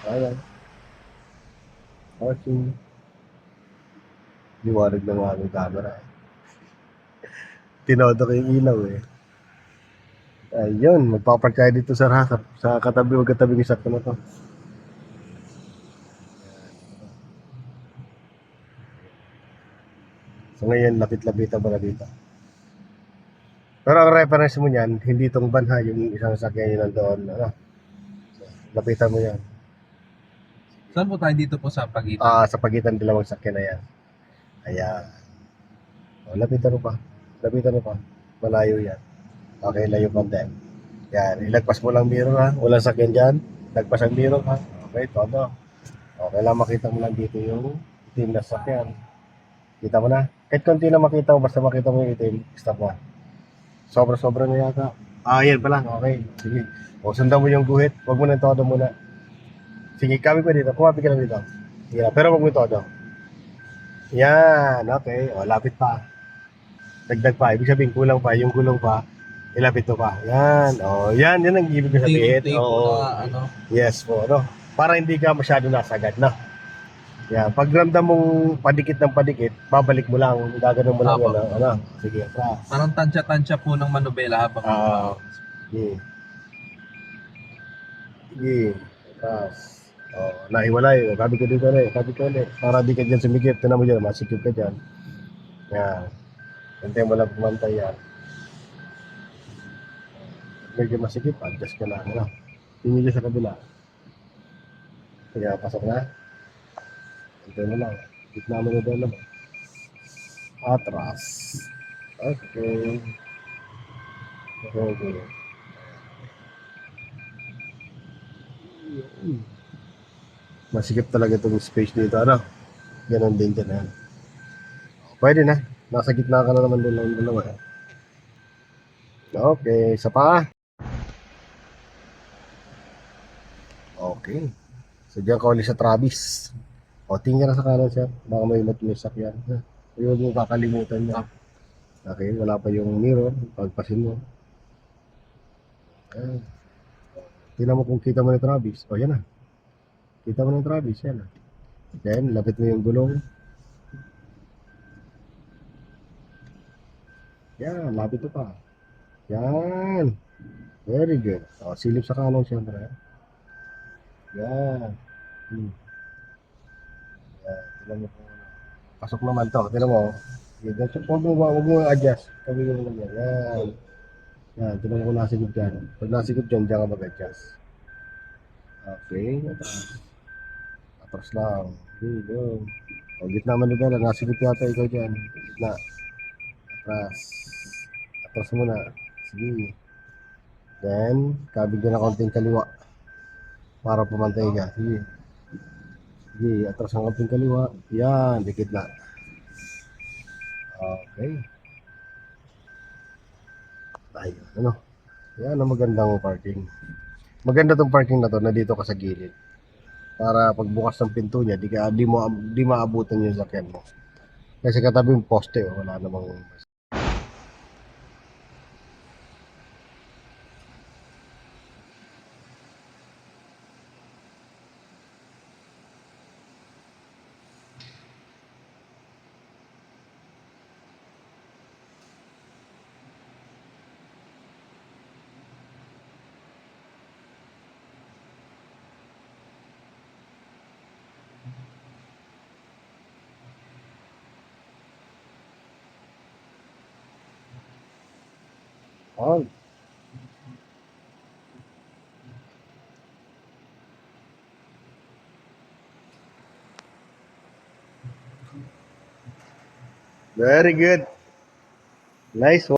Ayan, parking. Liwanag ng aming camera. Tinodo ko yung ilaw eh. Ayun, magpapark tayo dito sa Rasa. Sa katabi, magkatabi ng sakto na to. So ngayon, lapit-lapitan mo na dito. Pero ang reference mo niyan, hindi itong van ha, yung isang sakyan yun nandoon. Ano, lapitan mo yan. Saan po tayo dito po sa pagitan? Sa pagitan ng dalawang sakyan na yan. Ayan. O, lapitan mo pa. Lapitan mo pa. Malayo yan. Okay, layo konti. Yan, ilagpas mo lang mirror ha. Walang sakyan dyan. Lagpas ang mirror ha. Okay, todo. Okay lang, makita mo lang dito yung itim na sakyan. Kita mo na. Kahit konti na makita mo, basta makita mo yung itim, stop mo. Sobra-sobra na yata. Yan pa lang. Okay, sige. O, sundan mo yung guhit. Huwag mo na todo muna. Sige, kami ko dito. Kumapit ka lang dito. Sige na, pero huwag mo todo. Yan, okay. O, lapit pa. Dagdag pa. Ibig sabihin, kulang pa. Yung gulong pa, ilapit mo pa. Yan. O, yan. Yan ang ibig ko sabihin. Unti-unti po Oo. na ano. Yes po, no? Para hindi ka masyado nasagad, no? Yan. Pag ramdam mong padikit ng padikit, babalik mo lang. Gaganon mo lang Apo. yan. Ano? Sige, atras. Parang tansya-tansya po ng manubela habang Ah, umaawat. sige. Sige. Atras. Oh, nahiwalay. O, sabi ko dito ulit. Sabi ko ulit. Para di ka dyan sumigip. Tinan mo dyan. Masikip ka dyan. Yan. Hintay mo lang pumantay yan. Medyo masikip. Adjust ka lang. Ano? Tingin dyan sa kabila. Sige, pasok na. Hintay mo lang. Gitna mo na doon naman. Atras. Okay. Okay. Masikip talaga itong space dito. Ano? Ganon din dyan. Yan. Pwede na. Nasa gitna ka na naman doon ng dalawa. Eh. Okay. Isa pa. Okay. So, diyan ka ulit sa Travis. O, tingin ka na sa kanan siya. Baka may sakyan. Huwag mo kakalimutan niya. Okay, wala pa yung mirror. Pagpasin mo. Ayan. Tingnan mo kung kita mo ni Travis. O, yan na. Kita mo ng Travis. Yan na. Then, lapit mo yung gulong. Yan, lapit mo pa. Yan. Very good. O, silip sa kanan siyempre. Yan. Hmm. Yan. Tingnan mo kung ano. Pasok naman to. Tingnan mo. Yan. Huwag mo adjust. Kami yung lang yan. Yan. Yan. Tingnan mo kung nasigip dyan. Pag nasigip dyan, dyan ka mag-adjust. Okay. Atras lang. Go. O, gitna manibela. Nasigip yata ikaw dyan. Gitna. Atras. Atras muna. Sige. Then, kabig ka na konting kaliwa. Para pumantay ka. Sige. Sige. Atras ang konting kaliwa. Yan. Dikit na. Okay. Ayun. Ano? Yan ang magandang parking. Maganda tong parking na to na dito ka sa gilid. Para pagbukas ng pinto niya, di maabutan yung sakyan mo. Kasi katabi yung poste, wala namang. Oh, very good. Nice one.